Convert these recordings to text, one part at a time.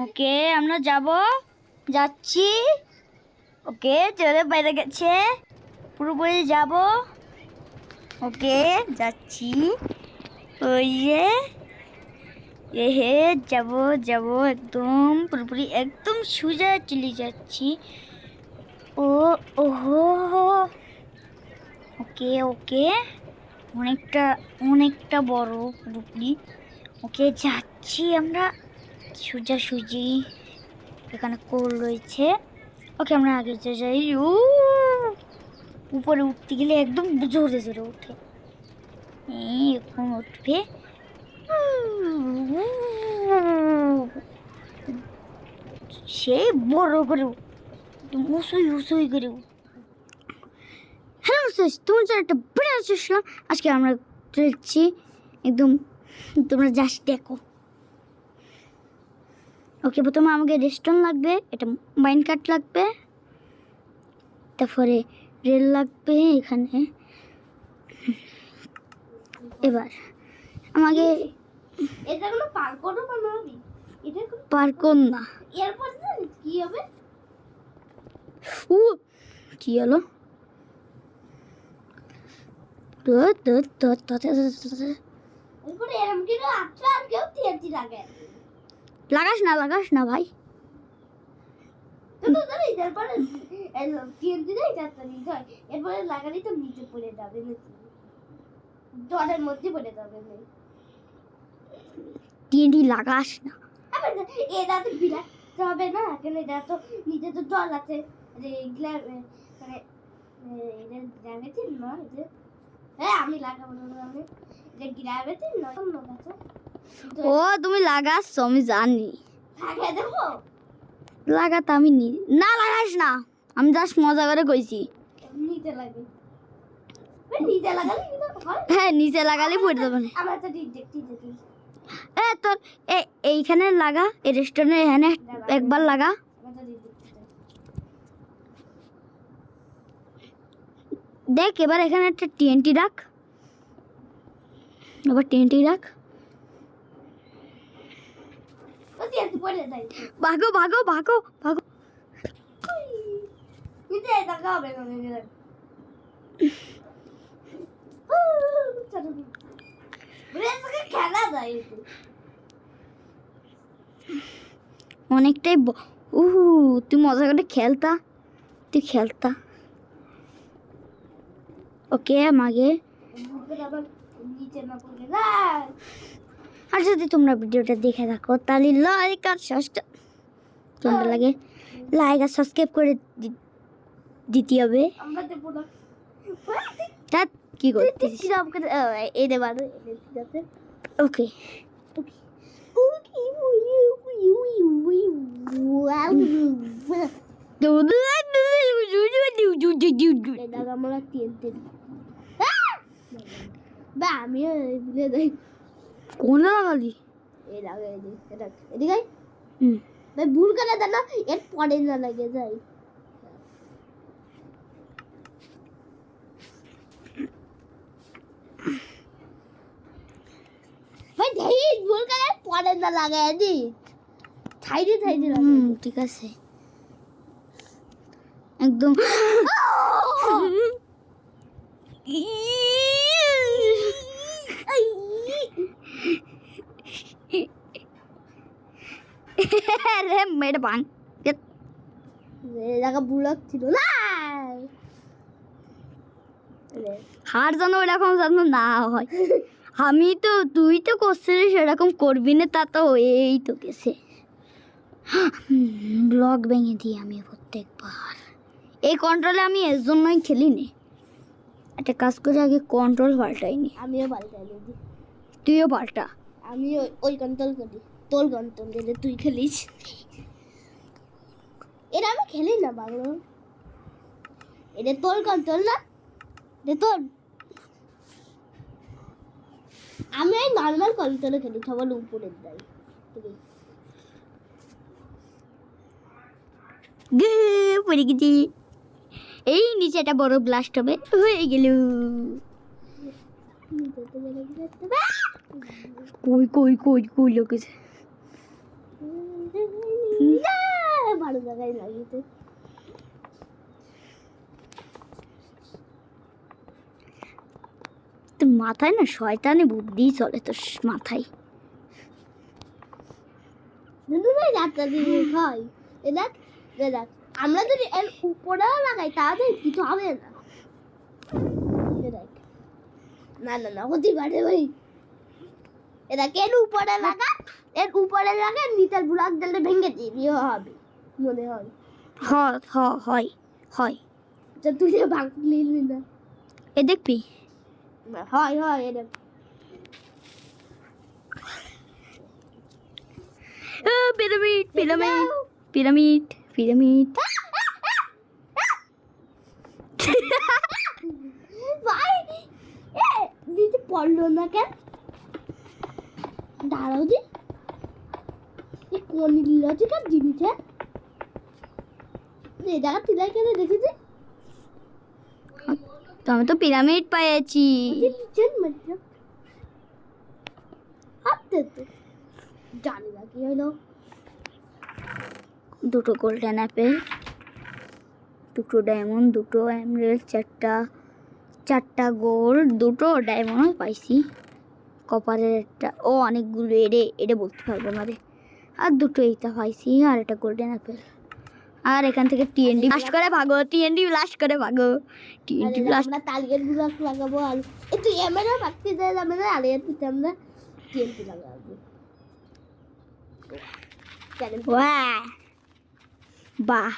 ওকে আমরা যাচ্ছি। ওকে চলে বাইরে গেছে, পুরোপুরি যাব। ওকে যাচ্ছি, ওই যে হে যাব একদম পুরোপুরি একদম সোজা চলে যাচ্ছি। ওহো ওকে ওকে অনেকটা বড় পুরোপুরি। ওকে যাচ্ছি আমরা সোজাসুজি, এখানে কোল রয়েছে। ওকে আমরা আগে যাই। উপরে উঠতে গেলে একদম জোরে জোরে ওঠে, এখন উঠবে। সে বড় করে উসুই করে। হ্যালো তোমার জন্য একটা ভিডিও আসলাম। আজকে আমরা চলছি একদম, তোমরা জাস্ট দেখো। ওকে প্রথমে আমাকে রেস্টুরেন্ট লাগবে, এটা মাইন কাট লাগবে, তারপরে রেল লাগবে এখানে। এবার আমাকে এটা কোনো পার্কও বানাবি? এটা পার্কন না, এরপর জানিস কি হবে? কি হলো? এরপরে এরকম কি আচ্ছা আর কেউ টিএনটি লাগাস না ভাই। তো জানিস এরপরে টিএনটি দেয় তাড়াতাড়ি যায়, এরপরে লাগালেই তো নিচে পড়ে যাবে, জলের মধ্যে পড়ে যাবে। টিএনটি লাগাস না। এটা তো বিরাট হবে না, কেন এটা তো নিচে তো জল আছে। আমি লাগাবো না, আমি এটা গ্রাবেতে নয় অন্য গাছে। ও তুমি লাগাচ্ছ আমি জানি। লাগিয়ে দেবো? লাগাতে আমি না লাগাস না, আমি জাস্ট মজা করে কইছি। নিচে লাগে, নিচে লাগালে হ্যাঁ নিচে লাগালে পড়ে যাবে না। আমার তো দেখতে তোর এইখানে লাগা, এই রেস্টুরেন্টের এখানে একবার লাগা। দেখ এবার এখানে একটা টিএনটি রাখ, এবার টিএনটি রাখ। ভাগো ভাগো ভাগো ভাগো। অনেকটাই তুই মজা করে খেলতা, ওকে আমাকে। আর যদি তোমরা ভিডিওটা দেখে থাকো তাহলে লাইক আর সাবস্ক্রাইব করে দিতে হবে। কি করছিস? ওকে কোন লাগালি? ভুল করে দেন না, এর পরে না লাগে যাই। ভাই দেখ ভুল করে পরে না লাগাই দি, সাইডে ঠিক আছে একদম। রে মেরে বাং জায়গা বুলাক ছিল না, হার যেন ওইরকম যেন না হয়। তুই তো করছিস সেরকম করবি না, তা তো হয়েই তো গেছে। ব্লক ভেঙে দিই আমি প্রত্যেকবার। এই কন্ট্রোলে আমি এর জন্যই খেলি নি। একটা কাজ করে আগে কন্ট্রোল পাল্টাইনি। আমিও পাল্টাই দিই। তুইও পাল্টা। আমি ওই কন্ট্রোল করি, তোর কন্ট্রোল দিলে তুই খেলিস। এটা আমি খেলি না বাংলা, এটা তোর কন্ট্রোল না, এটা তোর। আমি ওই নর্মাল কন্ট্রোলে খেলি, সবার উপরে দেয়। পড়ে গেছি। এই নিচে একটা বড় ব্লাস্ট হবে, হয়ে গেল। কই লোকেছে। ভালো জায়গায় লাগিয়েছে। তোর মাথায় না শয়তানি বুদ্ধি চলে তোর মাথায়। দুধু ভাই যাত্রা দিয়ে খাই। এ দেখ, আমরা যদি এর উপরেও লাগাই তাহলে কিছু হবে না। এ দেখ, না হতে পারে ভাই। এটা এর উপরে লাগা, নিচের ব্লক দিলে ভেঙে দিয়ে হবে মনে হয়। হয় হয়। তুই যে ভাঙলি না, এ দেখবি হয় এটা পিরামিড পিরামিড পিরামিড পিরামিড। ভাই এ নিচে পড়লো না কেন? দাঁড়াও যে, এই কোন লজিক্যাল জিনিস হ্যাঁ? এই জায়গা তিলাই কেন দেখেছি? তো আমি তো পিরামিড পেয়েছি। কিচেন মানে হাতে তো জানি না কি হলো। দুটো গোল্ডেন অ্যাপেল, দুটো ডায়মন্ড, দুটো এমরাল্ড, চারটা গোল্ড, দুটো ডায়মন্ড পাইছি, কপারের একটা, ও অনেকগুলো এড়ে বলতে পারবো না রে। আর দুটো এইটা পাইছি, আর একটা গোল্ডেন অ্যাপেল। আর এখান থেকে টিএনডি ব্লাস্ট করে ভাগো, টিএনডি ব্লাস্ট করে ভাগো, টিএনডি ব্লাস্ট। আমরা তালিকের ব্লক লাগাবো আর একটু এমএনও বাড়তে দেয় যাবে না, আর এর পিছনে আমরা টিএনটি লাগাবো। বাহ,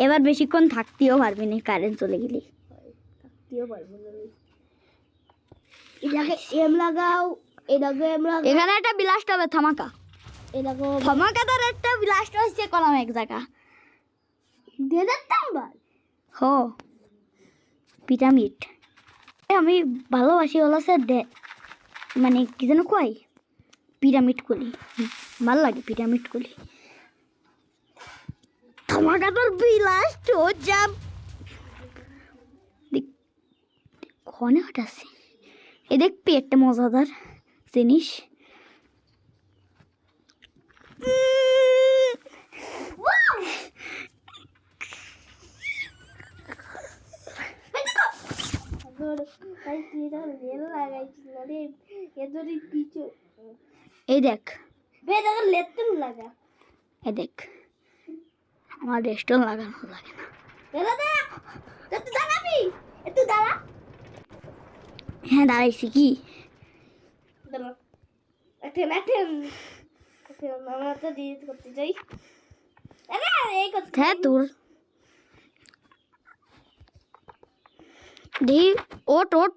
এবার বেশিক্ষণ থাকতেও পারবি না কারেন্ট চলে গেলে। থাকতেও পারবো না। এটাকে এম লাগাও, এটাকে এম লাগাও। এখানে একটা ব্লাস্ট হবে থামাকা, এটাকে থামাকাটার একটা ব্লাস্ট হচ্ছে কলম এক জায়গা দিয়ে দিতাম ভাই। হো পিরামিড আমি ভালোবাসি হলো স্যার মানে কি যেন কয় পিরামিড কলি, ভালো লাগে পিরামিড কলি। থামাকাটার ব্লাস্ট ও যাব কনে হটাছে। এ দেখবি একটা মজাদার জিনিস, এই দেখ এই দেখ, আমার রেস্টুরেন্ট লাগানো লাগে না। হ্যাঁ দাঁড়াইছি কি হ্যাঁ তোর দি ওট ওট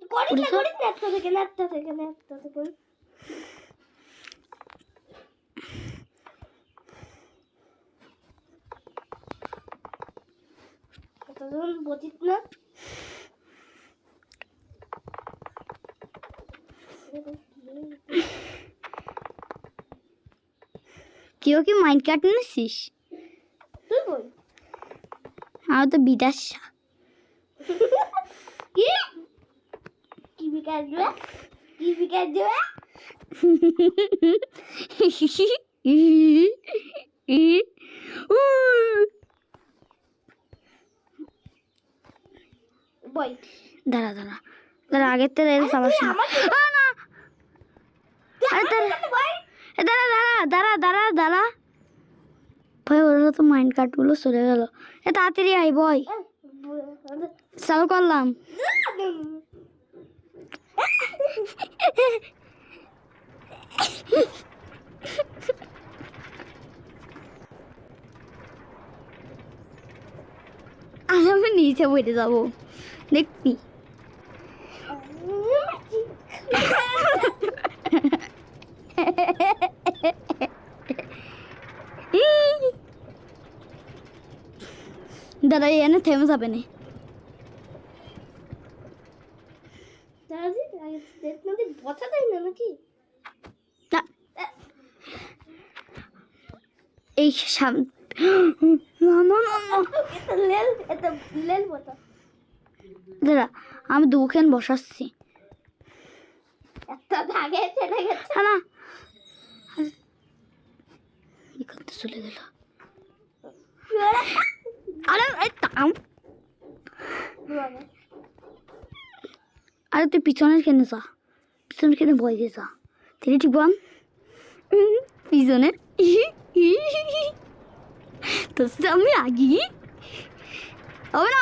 বচিত না কেউ কি মাইন্ড কাট নিছিস? তুই বল আমার তো বিদাস কি বিকাশ দেবে, কি বিকাশ দেবে? বই দাঁড়া দাঁড়া দাঁড়া, আগের থেকে চালাস না। দাঁড়া দাঁড়া দাঁড়া দাঁড়া ভাই, ওরা তো মাইন্ড কার্ডগুলো চলে গেল। তাড়াতাড়ি আই বয়, চালু করলাম। আর আমি নিচে বইতে যাবো দেখবি। দাদা এনে থেমে যাবে না। বসা দেয় না নাকি? এই দাদা আমি দুখান বসাচ্ছি একটা ভাগে চলে গেছে না। এখান থেকে চলে গেল। আরে এই থাম। আরে তুই পিছনের কেন যা, পিছনের কেন ভয় দিয়ে যা। 3 2 1 পিছনে তো আমি আগে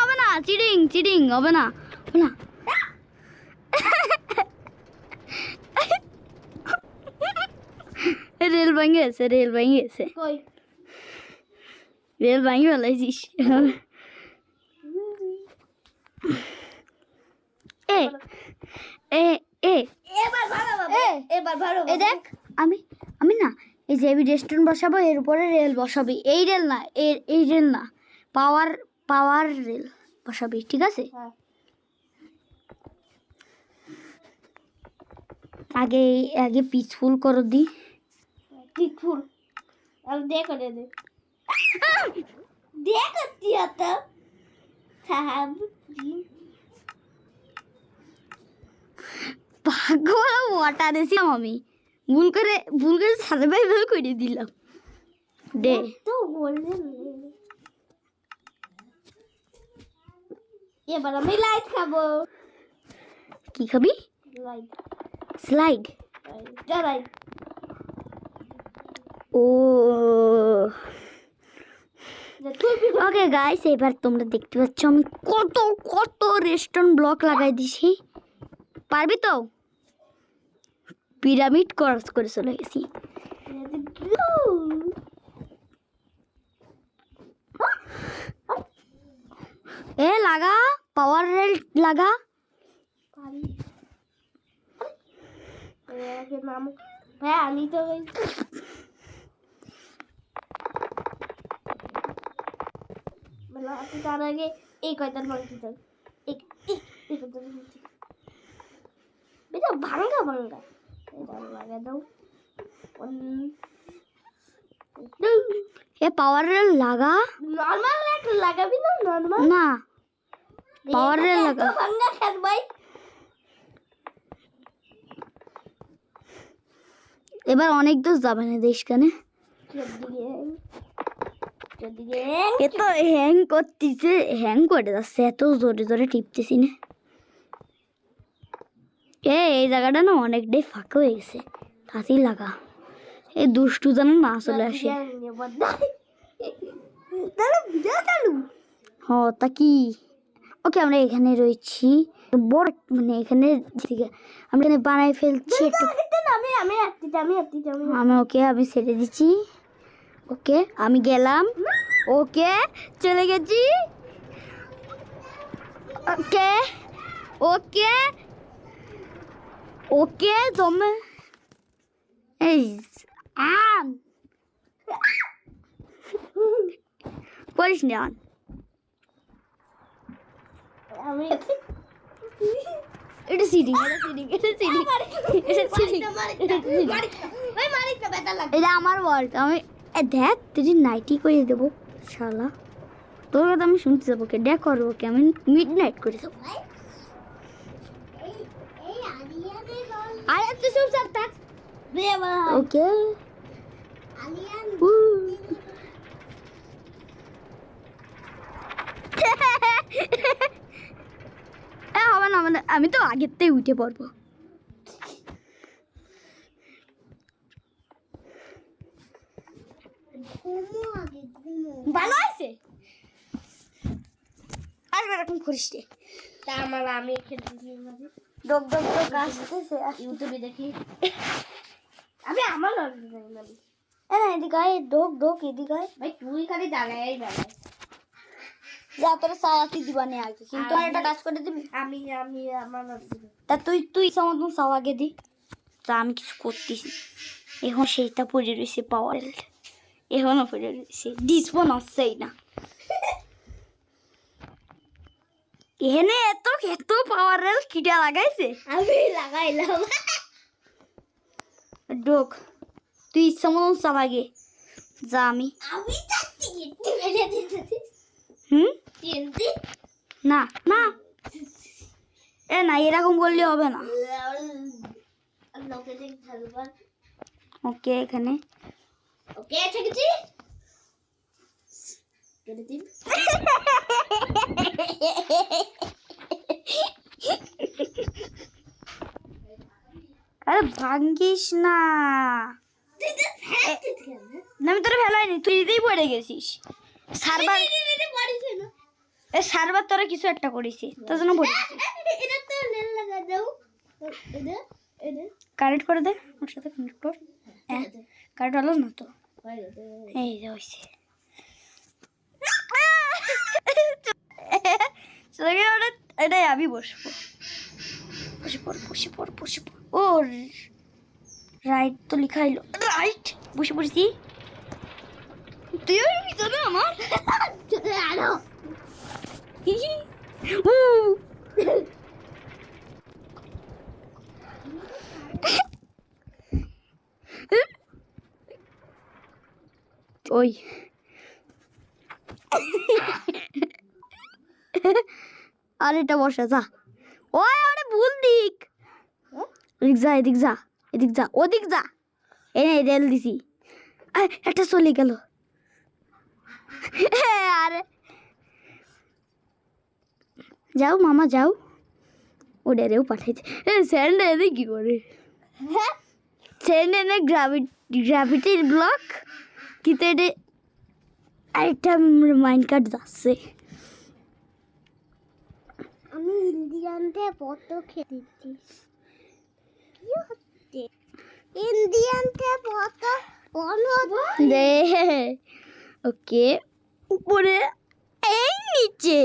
হবে না চিটিং চিটিং হবে না হবে না। রেল ভেঙে গেছে রেল ভেঙে গেছে কই রেল ভেঙে ফেলাইছিস। এ এ এ এবার ভালো বাবা এবার ভালো এ দেখ আমি আমি না এই যে রেস্টুরেন্ট বসাবো, এর উপরে রেল বসাবি। এই রেল না, এই রেল না, পাওয়ার পাওয়ার রেল বসাবি, ঠিক আছে? হ্যাঁ আগে আগে পিসফুল করো দি। ঠিক ফুল अब देखो दे दे देखो दिया तो साहब পাগল ওয়াটার দিছিলাম আমি, ভুল করে সার্ভাইভাল করে দিলাম। দে तो बोलने এবার আমি লাইট খাবো। কি খাবি? Light slide. লাইট ও তুই ওকে গাইস, এবার তোমরা দেখতে পাচ্ছ আমি কত কত রেস্টুরেন্ট ব্লক লাগাই দিছি। পারবি তো? পিরামিড ক্রস করে চলে গেছি। এ লাগা, পাওয়ার রেল লাগা। নাম ভাই আমি তো মানে আপনি তার আগে এই কয়টার মাংস চাই এই কয়টার মাংস বেটা ভাঙ্গা ভাঙ্গা এটা লাগা দাও এ পাওয়ার রেল লাগা। নরমাল লাগাবি না নরমাল না পাওয়ার রেল লাগা। ভাঙ্গা খেত ভাই এবার অনেক দূর যাবে না দেশ কানে। এ তো হ্যাং করতেছে, হ্যাং করে যাচ্ছে, এত জোরে জোরে টিপতেছি না। এই জায়গাটা না অনেকটাই ফাঁকা হয়ে গেছে, তাতেই লাগা। এই দুষ্টু যেন না চলে আসে। হ তা কি? ওকে আমরা এখানে রয়েছি বড়, মানে এখানে আমরা এখানে বানাই ফেলছি একটু। আমি ওকে আমি ছেড়ে দিচ্ছি। ওকে আমি গেলাম, ওকে চলে গেছি। ওকে ওকে ওকে তুমি এই আন করিস না আন। এটা সিডিং, এটা আমার ওয়ার্ক। আমি দেখ তুই নাইটি করে দেবো শালা, তোর কথা আমি শুনতে যাবো কে, দেখ করবো কে, আমি মিড নাইট করে দেবো। আরে তুই সব সাথ থাক। ওকে হবে না, মানে আমি তো আগের থেকে উঠে পড়বো। ভালো আছে আর এরকম করিস রে। তা আমার আমি খেতে ডক ডক ডক আসতেছে, ইউটিউবে দেখি আমি আমার না এদিকে আয়, ডক ডক এদিকে আয়। ভাই তুই খালি দাঁড়াই বেড়াই যা তোরা সাওয়াতি দিবানে আগে, কিন্তু আর একটা কাজ করে দিবি। আমি আমি আমার তা তুই মতন সাও আগে দি, তা আমি কিছু করতেছি। এখন সেইটা পড়ে রয়েছে পাওয়ার রেল, এখনো পড়ে রয়েছে, ডিসপো নচ্ছেই না। এখানে এত এত পাওয়ার রেল কিটা লাগাইছে, আমি লাগাইলাম ডোক তুই ইচ্ছা মতন চাপ আগে যা। আমি যাচ্ছি মেরে দিতে চিন্তি না না এ না, এরকম করলে হবে না। লোকে দেখ ঝালবার ওকে এখানে ওকে ছেকেছি কেটে দিন আরে ভাঙ্গিস না, না আমি তোরা ফেলাইনি, তুই নিজেই পড়ে গেছিস। সার্ভার সার্ভার তোরা কিছু একটা করিস, তোর জন্য পড়ে এটা তো লেল লাগা দাও এটা এটা কানেক্ট করে দে, ওর সাথে কানেক্ট কর। হ্যাঁ কানেক্ট হলো না তো, এই যে হয়েছে। এটাই আমি বসবো, বসে পড় বসে পড় বসে পড়। ও রাইট তো লেখা এলো, রাইট বসে পড়েছি। তুইও ভিতরে আমার আলো ওই আর এটা বসা যা, ওই আরে ভুল দিক, এদিক যা এদিক যা এদিক যা ওদিক যা, এই নে রেল দিছি, একটা চলে গেল। আরে যাও মামা যাও, ও ডেরেও পাঠাইছে। স্যান্ড এনে কি করে, স্যান্ড এনে গ্র্যাভিটির ব্লক কিন্তু এটা আরেকটা মাইন্ড কার্ড যাচ্ছে। আমি ইন্ডিয়ানতে কত খেতেছি কি হচ্ছে ইন্ডিয়ানতে কত দে ওকে উপরে এই নিচে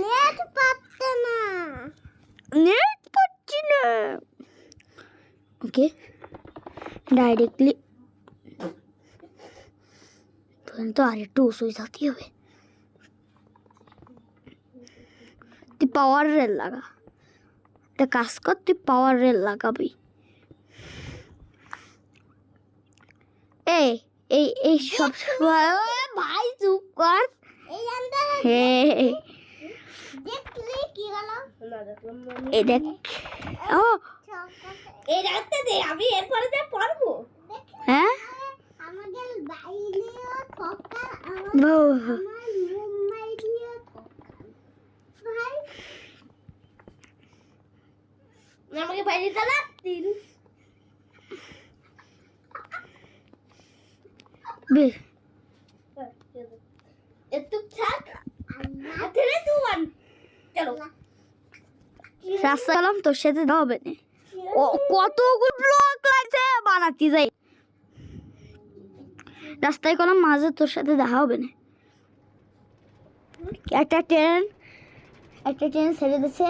নেট পাচ্ছে না নেট পাচ্ছি না। ওকে ডাইরেক্টলি তো আর একটু উঁচুই যাতে হবে। তুই পাওয়ার রেল লাগা, একটা কাজ কর, তুই পাওয়ার রেল লাগাবি। এই এই এই সব ভাই চুপ কর। দেখলে কি হলো এই দেখ, ও এই রাতে দে আমি এরপরে যে পড়বো হ্যাঁ আমাদের বাইরেও ঠকা বউ, আমার মুম্বাইও ঠকা ভাই আমাকে বাইরে দাঁড়া তিন একটু থাক ধরে তুই চলো রাস্তা গেলাম তোর সাথে দেওয়া হবে না, ও কতগুলো ব্লক লাগছে বানাতে যাই, রাস্তায় গেলাম মাঝে তোর সাথে দেখা হবে না। একটা ট্রেন ছেড়ে দিছে,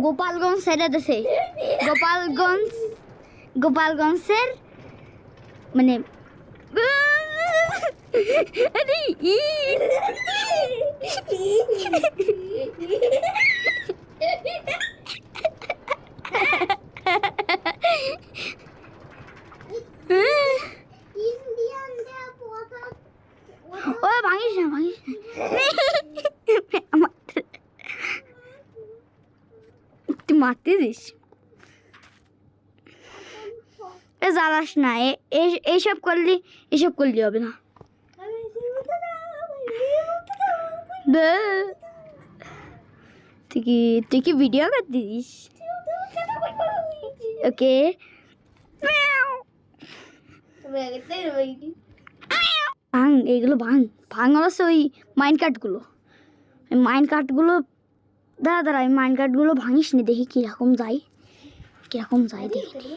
গোপালগঞ্জ ছেড়ে দিছে, গোপালগঞ্জের মানে আরে ও ভাঙিস না ভাঙিস না, তুই মারতে দিস, জ্বালাস না, এইসব করলি হবে না। তুই কি ভিডিও করতিস? ওকে ভাঙ এইগুলো ভাঙ অবশ্য ওই মাইন্ড কার্ডগুলো দাঁড়া আমি মাইন্ড কার্ডগুলো ভাঙিস নি, দেখি কিরকম যায় দেখি।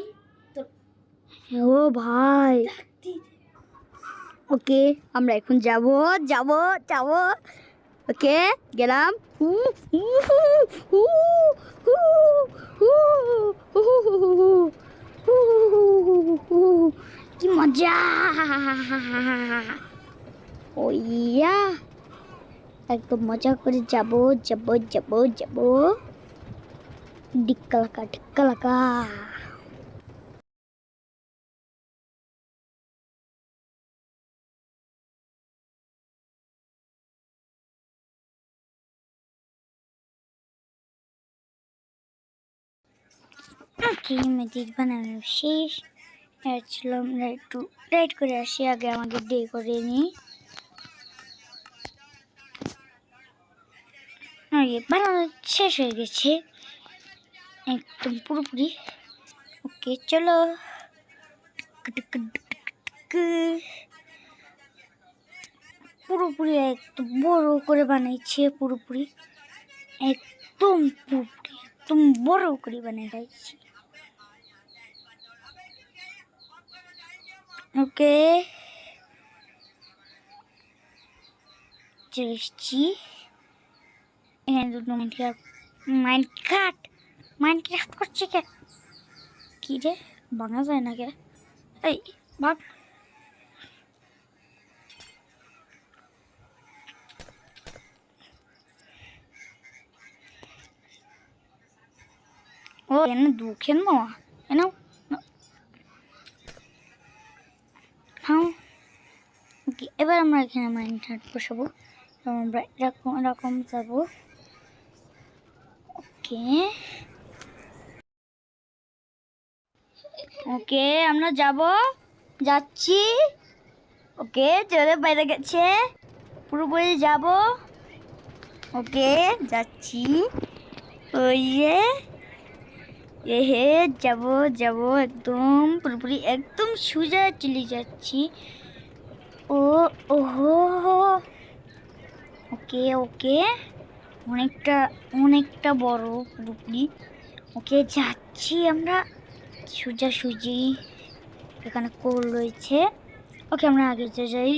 ও ভাই ওকে আমরা এখন যাব ওকে গেলাম। কি মজা, ওইয়া একদম মজা করে যাব ডিক্কালাকা। ওকে মেডিট বানানো শেষ, চলো আমরা একটু রাইড করে আসি, আগে আমাদের ডে করে নিই। বানানো শেষ হয়ে গেছে একদম পুরোপুরি। ওকে চলো, পুরোপুরি একদম বড় করে বানাইছে, পুরোপুরি একদম পুরোপুরি একদম বড় করে বানিয়ে খাইছি। ওকে চলে এসছি। এখানে দুটো মাইনক্রাফট করছে কে? কি রে, ভাঙা যায় না কে? এই ভাগ। ও এনে দুঃখের মামা এনাও। হ্যাঁ ওকে, এবার আমরা এখানে মাইনক্রাফট বসাবো। আমরা এরকম এরকম যাবো। ওকে ওকে আমরা যাচ্ছি। ওকে চলে বাইরে গেছে, পুরোপুরি যাব। ওকে যাচ্ছি, ওই হে যাব একদম পুরোপুরি একদম সোজা চলে যাচ্ছি। ও ওহো ওকে ওকে অনেকটা বড় পুরোপুরি। ওকে যাচ্ছি আমরা সোজাসুজি, এখানে কোল রয়েছে। ওকে আমরা আগে যাই।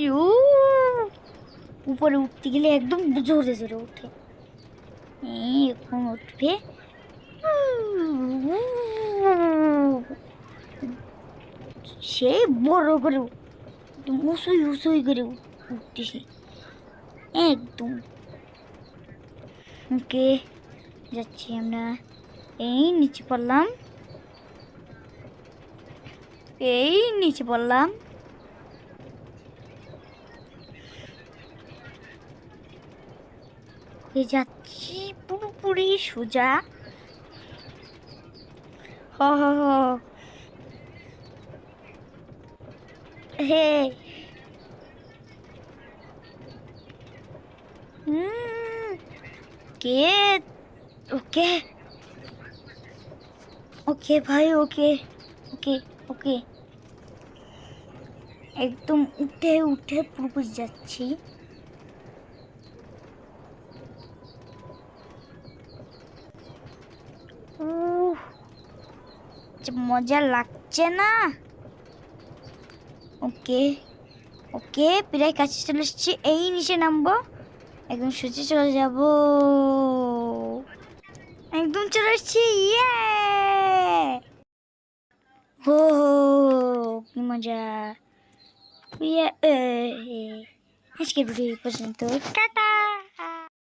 উপরে উঠতে গেলে একদম জোরে জোরে উঠে, এখন উঠবে সে বড় করে একদম উসুই করে উঠতেছে একদম। ওকে যাচ্ছি আমরা, এই নিচে পড়লাম। যাচ্ছি পুরোপুরি সোজা। হ হ হ হে কে ওকে ওকে ভাই ওকে ওকে ওকে একদম উঠে পুরোপুরি যাচ্ছি। মজা লাগছে না? ওকে ওকে প্রায় কাছে চলে এসেছি, এই নিচে নামবো, একদম সোজা চলে যাব, একদম চলে এসেছি। ইয়ে হো কি মজা। আজকের ভিডিও এই পর্যন্ত, টাটা।